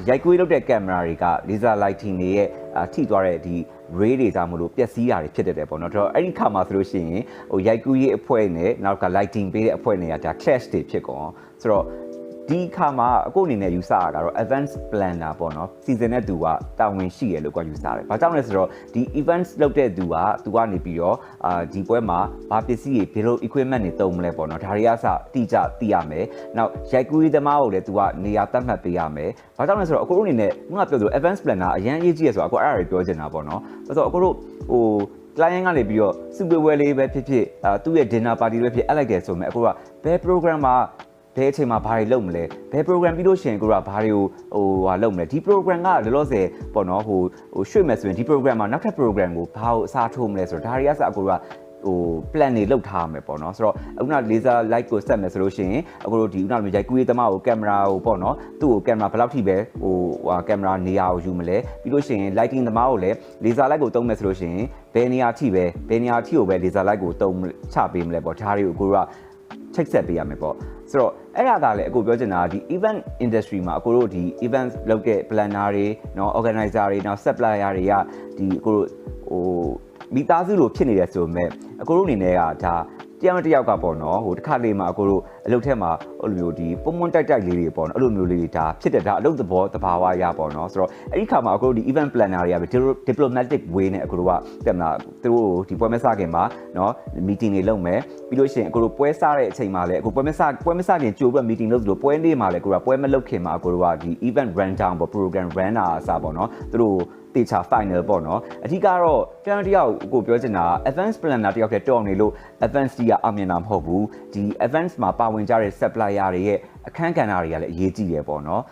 ရိုက်ကွေးလုပ်တဲ့ကင်မရာတွေက laser lighting တွေရဲ့ထိသွားတဲ့ဒီ ray တွေကြောင့်မလို့ပျက်စီးတာတွေဖြစ်တတ်တယ်ပေါ့နော်တော့အဲ့ဒီခါမှာဆိုလို့ရှိရင်ဟိုရိုက်ကူးရေးအဖွဲ့နဲ့နောက်က lighting ပေးတဲ့အဖွဲ့တွေကဒါ clash တွေဖြစ်ကုန်ဆိုတော့ဒီခါမှာအခုအနေနဲ့ယူဆရတာကတော့ advanced planner ပေါ့နော် season နဲ့သူကတာဝန်ရှိရလို့ကိုယူဆတယ်။ဘာကြောင့်လဲဆိုတော့ဒီ events လုပ်တဲ့သူကနေပြီးတော့ဒီပွဲမှာဘာပစ္စည်းတွေဘယ်လို equipment တွေသုံးမလဲပေါ့နော်ဒါတွေကစတိကျသိရမယ်။နောက်ရိုက်ကူးရေးသမားကိုလည်းသူကနေရာသတ်မှတ်ပေးရမယ်။ဘာကြောင့်လဲဆိုတော့အခုအနေနဲ့ခုနကပြောသလို advanced planner အရင်အရေးကြီးရဆိုတော့အခုအဲ့ဒါတွေပြောချင်တာပေါ့နော်။ဆိုတော့အခုတို့ဟို client ကနေပြီးတော့စုပွဲလေးပဲဖြစ်ဖြစ်သူ့ရဲ့ dinner party ပဲဖြစ်အဲ့လိုက်တယ်ဆိုမှအခုကဘယ် program မှာဘယ်အချိန်မှာဘာတွေလုပ်မလဲဘယ် program ပြီးလို့ရှိရင်ကိုကဘာတွေကိုလုပ်မလဲဒီ program ကလောလောဆယ်ပေါ့နော်ဟိုရွှေ့မယ်ဆိုရင်ဒီ program မှာနောက်ထပ် program ကိုဘာကိုအစားထိုးမလဲဆိုတော့ဒါတွေကစအခုကplan တွေလုပ်ထားမယ်ပေါ့နော်ဆိုတော့အခုန laser light ကိုဆက်မယ်ဆိုလို့ရှိရင်အခုတို့ဒီခုနလိုရိုက်ကူးရေးသမားကိုကင်မရာကိုပေါ့နော်သူ့ကိုကင်မရာဘယ်လောက်ထိပဲကင်မရာနေရာကိုယူမလဲပြီးလို့ရှိရင် lighting သမားကိုလည်း laser light ကိုသုံးမယ်ဆိုလို့ရှိရင်ဘယ်နေရာထိကိုပဲ laser light ကိုသုံးချပေးမလဲပေါ့ဒါတွေကိုကိုက check set ပေးရမယ်ပေါ့ဆိုတော့အဲ့ဒါကလည်းအခုပြောချင်တာဒီ event industry မှာအခုတို့ဒီ event လုပ်တဲ့ planner တွေเนาะ organizer တွေနောက် supplier တွေကဒီအခုတို့ဟိုမိသားစုလိုဖြစ်နေတယ်ဆိုပေမဲ့အခုတို့အနေနဲ့ကဒါတယောက်ကပေါ့နော်ဟိုတစ်ခါလေးမှာအခုတို့အလုပ်ထဲမှာအဲ့လိုမျိုးဒီပုံမွန်တိုက်လေးတွေပေါ့နော်အဲ့လိုမျိုးလေးတွေဒါဖြစ်တဲ့ဒါအလုပ်သဘောတဘာဝရပေါ့နော်ဆိုတော့အဲ့ဒီခါမှာအခုတို့ဒီ event planner တွေကပဲ diplomatic way နဲ့အခုတို့ကတက်မလားသူတို့ဒီပွဲမစခင်မှာနော် meeting တွေလုပ်မယ်ပြီးလို့ရှိရင်အခုတို့ပွဲစားတဲ့အချိန်မှာလည်းအခုပွဲမစခင်ကြိုပြီး meeting လုပ်သလိုပွဲနေ့မှာလည်းအခုတို့ပွဲမလုပ်ခင်မှာအခုတို့ကဒီ event run down ပေါ့ program run တာအစားပေါ့နော်သူတို့တေချာ final ပေါ့နော်အဓိကတော့တယောက်ကိုပြောချင်တာ advanced planner တယောက်တည်းတော်နေလို့ advanced ကြီးကအောင်မြင်တာမဟုတ်ဘူးဒီ advanced မှာပါဝင်ကြတဲ့ supplier တွေရဲ့အခန်းကဏ္ဍတွေကလည်းအရေးကြီးရပေါ့နော်